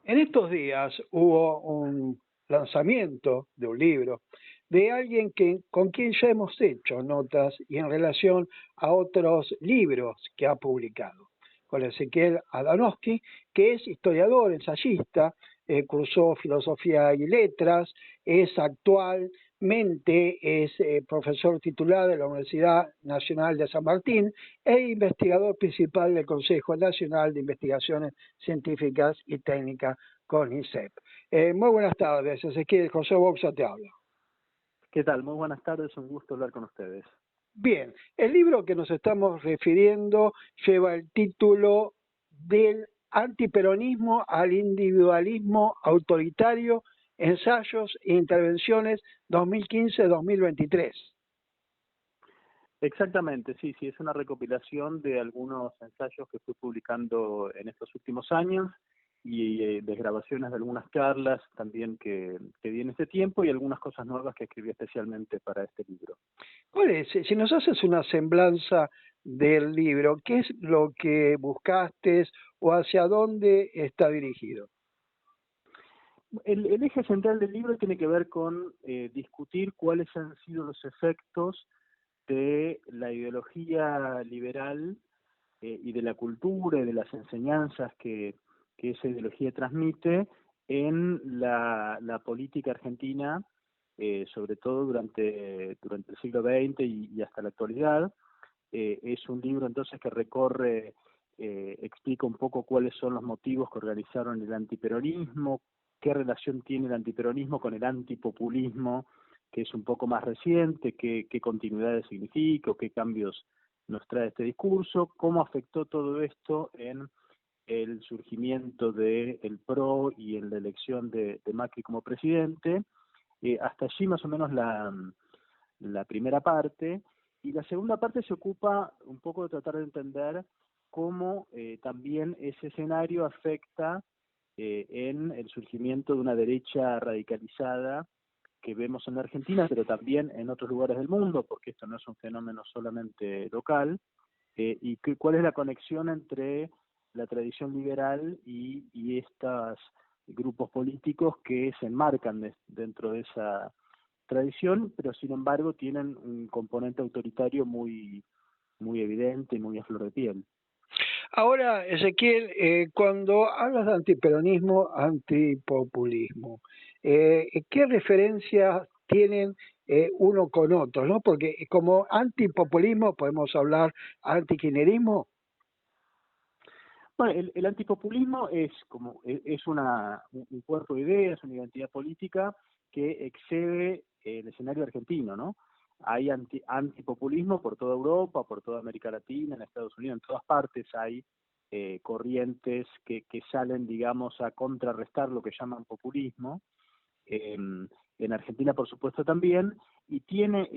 En estos días hubo un lanzamiento de un libro de alguien con quien ya hemos hecho notas y en relación a otros libros que ha publicado, con Ezequiel Adanowski, que es historiador, ensayista, cursó filosofía y letras, es actualmente profesor titular de la Universidad Nacional de San Martín e investigador principal del Consejo Nacional de Investigaciones Científicas y Técnicas, CONICET. Muy buenas tardes, Ezequiel. José Boxa te habla. ¿Qué tal? Muy buenas tardes, un gusto hablar con ustedes. Bien, el libro que nos estamos refiriendo lleva el título Del antiperonismo al individualismo autoritario, ensayos e intervenciones 2015-2023. Exactamente, sí, es una recopilación de algunos ensayos que fui publicando en estos últimos años y de grabaciones de algunas charlas también que di en este tiempo y algunas cosas nuevas que escribí especialmente para este libro. ¿Cuál es? Si nos haces una semblanza del libro, ¿qué es lo que buscaste o hacia dónde está dirigido? El eje central del libro tiene que ver con discutir cuáles han sido los efectos de la ideología liberal y de la cultura y de las enseñanzas que esa ideología transmite en la política argentina, sobre todo durante el siglo XX y hasta la actualidad. Es un libro entonces que recorre, explica un poco cuáles son los motivos que organizaron el antiperonismo, qué relación tiene el antiperonismo con el antipopulismo, que es un poco más reciente, qué continuidades significa o qué cambios nos trae este discurso, cómo afectó todo esto en el surgimiento del PRO y en la elección de Macri como presidente. Hasta allí más o menos la primera parte, y la segunda parte se ocupa un poco de tratar de entender cómo también ese escenario afecta en el surgimiento de una derecha radicalizada que vemos en la Argentina, pero también en otros lugares del mundo, porque esto no es un fenómeno solamente local, cuál es la conexión entre la tradición liberal y estos grupos políticos que se enmarcan dentro de esa tradición, pero sin embargo tienen un componente autoritario muy evidente y muy a flor de piel. Ahora, Ezequiel, cuando hablas de antiperonismo, antipopulismo, ¿qué referencias tienen uno con otros? ¿No? Porque como antipopulismo podemos hablar antikirchnerismo. Bueno, el antipopulismo es un cuerpo de ideas, una identidad política que excede el escenario argentino, ¿no? Hay antipopulismo por toda Europa, por toda América Latina, en Estados Unidos, en todas partes hay corrientes que salen, digamos, a contrarrestar lo que llaman populismo. En Argentina, por supuesto, también, y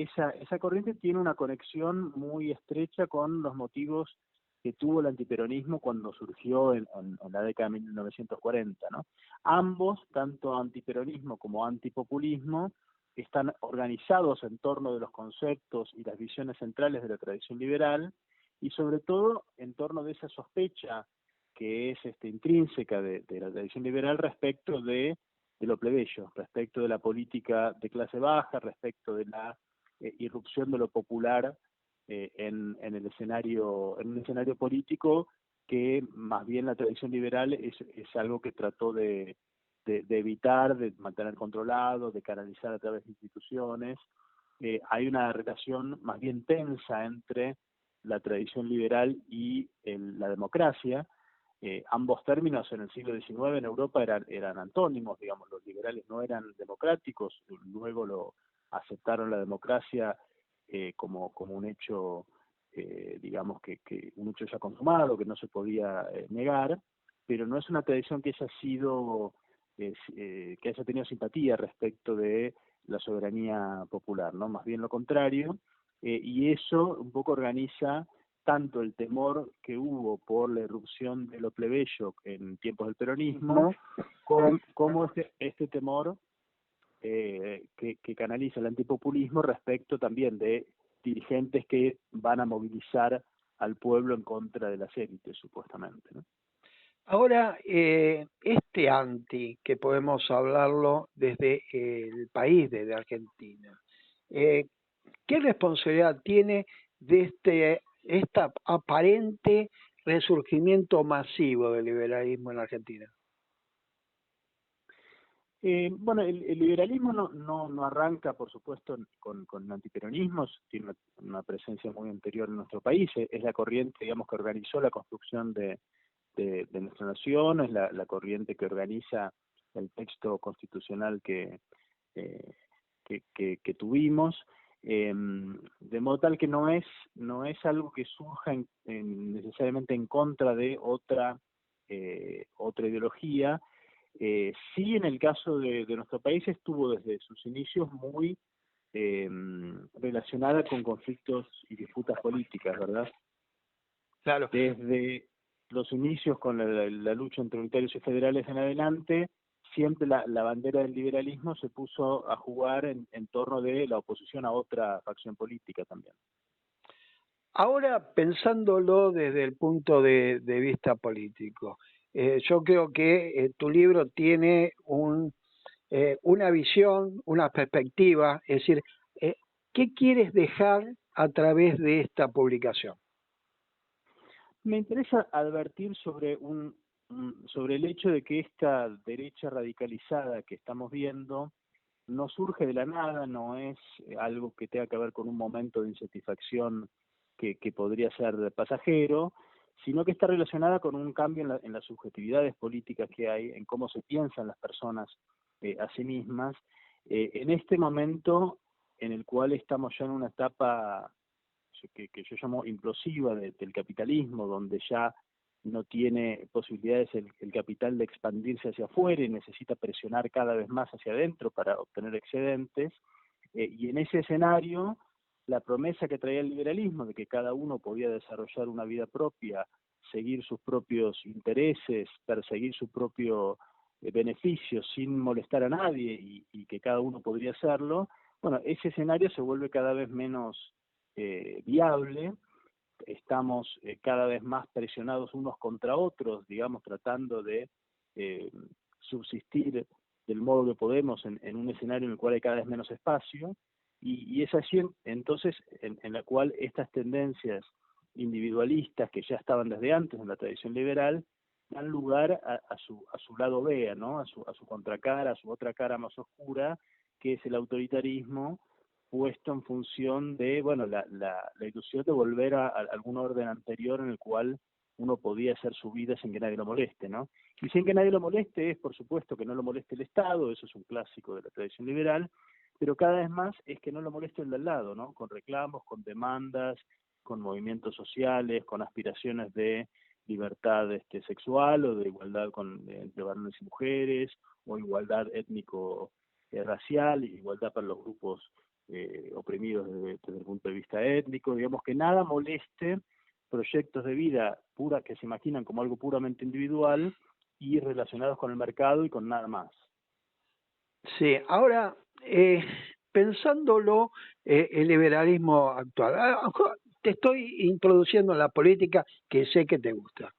esa corriente tiene una conexión muy estrecha con los motivos que tuvo el antiperonismo cuando surgió en la década de 1940, ¿no? Ambos, tanto antiperonismo como antipopulismo, están organizados en torno de los conceptos y las visiones centrales de la tradición liberal y sobre todo en torno de esa sospecha que es intrínseca de la tradición liberal respecto de lo plebeyo, respecto de la política de clase baja, respecto de la irrupción de lo popular en un escenario político que más bien la tradición liberal es algo que trató de evitar, de mantener controlado, de canalizar a través de instituciones. Hay una relación más bien tensa entre la tradición liberal y la democracia. Ambos términos en el siglo XIX en Europa eran antónimos, digamos, los liberales no eran democráticos, luego lo aceptaron la democracia como un hecho, digamos, que un hecho ya consumado, que no se podía negar, pero no es una tradición que que haya tenido simpatía respecto de la soberanía popular, ¿no? Más bien lo contrario, y eso un poco organiza tanto el temor que hubo por la irrupción de lo plebeyo en tiempos del peronismo, como este temor que canaliza el antipopulismo respecto también de dirigentes que van a movilizar al pueblo en contra de las élites, supuestamente, ¿no? Ahora, este anti, que podemos hablarlo desde el país, desde Argentina, eh, ¿qué responsabilidad tiene de esta aparente resurgimiento masivo del liberalismo en Argentina? Bueno, el liberalismo no arranca, por supuesto, con antiperonismos, tiene una presencia muy anterior en nuestro país, es la corriente, digamos, que organizó la construcción de nuestra nación, es la corriente que organiza el texto constitucional eh, que tuvimos, de modo tal que no es algo que surja necesariamente en contra de otra ideología. Sí, en el caso de nuestro país estuvo desde sus inicios muy eh, relacionada con conflictos y disputas políticas, ¿verdad? Claro. Desde los inicios con la lucha entre unitarios y federales en adelante, siempre la bandera del liberalismo se puso a jugar en torno de la oposición a otra facción política también. Ahora, pensándolo desde el punto de vista político, yo creo que tu libro tiene una visión, una perspectiva, es decir, eh, ¿qué quieres dejar a través de esta publicación? Me interesa advertir sobre el hecho de que esta derecha radicalizada que estamos viendo no surge de la nada, no es algo que tenga que ver con un momento de insatisfacción que podría ser pasajero, sino que está relacionada con un cambio en las subjetividades políticas que hay, en cómo se piensan las personas a sí mismas, en este momento en el cual estamos ya en una etapa que yo llamo implosiva del capitalismo, donde ya no tiene posibilidades el capital de expandirse hacia afuera y necesita presionar cada vez más hacia adentro para obtener excedentes. Y en ese escenario, la promesa que traía el liberalismo de que cada uno podía desarrollar una vida propia, seguir sus propios intereses, perseguir su propio beneficio sin molestar a nadie y que cada uno podría hacerlo, bueno, ese escenario se vuelve cada vez menos viable, estamos cada vez más presionados unos contra otros, digamos, tratando de eh, subsistir del modo que podemos en un escenario en el cual hay cada vez menos espacio, y es así entonces en la cual estas tendencias individualistas que ya estaban desde antes en la tradición liberal dan lugar a su lado B, ¿no? A su contracara, a su otra cara más oscura, que es el autoritarismo, puesto en función de, bueno, la ilusión de volver a algún orden anterior en el cual uno podía hacer su vida sin que nadie lo moleste, ¿no? Y sin que nadie lo moleste es, por supuesto, que no lo moleste el Estado, eso es un clásico de la tradición liberal, pero cada vez más es que no lo moleste el de al lado, ¿no? Con reclamos, con demandas, con movimientos sociales, con aspiraciones de libertad sexual o de igualdad entre varones y mujeres, o igualdad étnico-racial, igualdad para los grupos oprimidos desde el punto de vista étnico, digamos que nada moleste proyectos de vida pura que se imaginan como algo puramente individual y relacionados con el mercado y con nada más. Sí, ahora, pensándolo, el liberalismo actual, te estoy introduciendo en la política que sé que te gusta,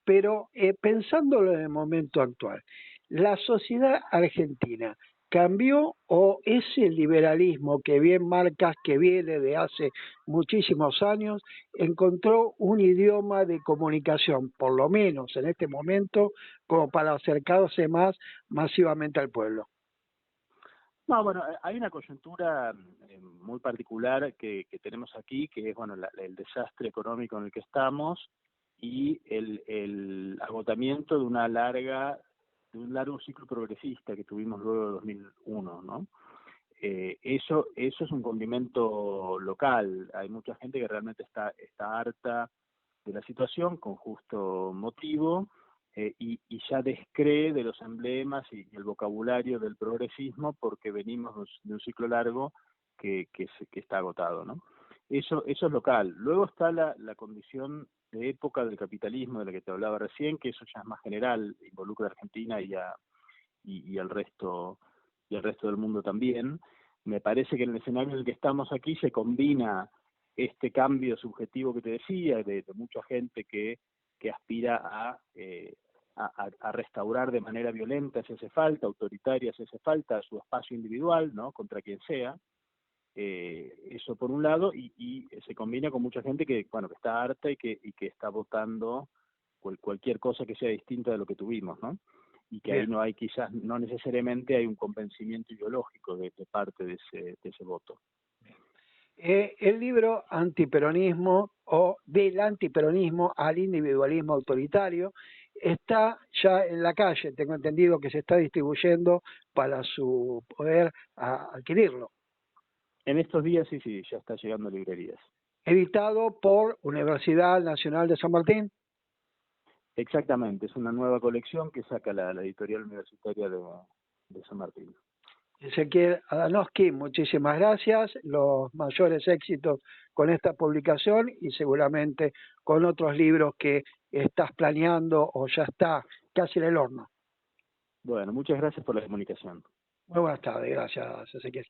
pero pensándolo en el momento actual, ¿la sociedad argentina cambió o ese liberalismo que bien marcas, que viene de hace muchísimos años, encontró un idioma de comunicación, por lo menos en este momento, como para acercarse más masivamente al pueblo? No, bueno, hay una coyuntura muy particular que tenemos aquí, que es, bueno, el desastre económico en el que estamos y el agotamiento de un largo ciclo progresista que tuvimos luego de 2001, ¿no? Eso es un condimento local. Hay mucha gente que realmente está harta de la situación, con justo motivo, y ya descree de los emblemas y el vocabulario del progresismo porque venimos de un ciclo largo que está agotado, ¿no? Eso es local. Luego está la condición de época del capitalismo de la que te hablaba recién, que eso ya es más general, involucra a Argentina y al resto del mundo también. Me parece que en el escenario en el que estamos aquí se combina este cambio subjetivo que te decía, de mucha gente que aspira a a restaurar de manera violenta si hace falta, autoritaria si hace falta, su espacio individual, ¿no? Contra quien sea. Eso por un lado, y se combina con mucha gente que, bueno, que está harta y que está votando cualquier cosa que sea distinta de lo que tuvimos, ¿no? Y que ahí Bien. no hay, quizás, no necesariamente hay un convencimiento ideológico de parte de ese voto. El libro Antiperonismo o Del antiperonismo al individualismo autoritario está ya en la calle, tengo entendido que se está distribuyendo para su poder adquirirlo. En estos días sí, ya está llegando a librerías. Editado por Universidad Nacional de San Martín. Exactamente, es una nueva colección que saca la editorial universitaria de San Martín. Ezequiel Adamowski, muchísimas gracias, los mayores éxitos con esta publicación y seguramente con otros libros que estás planeando o ya está casi en el horno. Bueno, muchas gracias por la comunicación. Muy buenas tardes, gracias Ezequiel.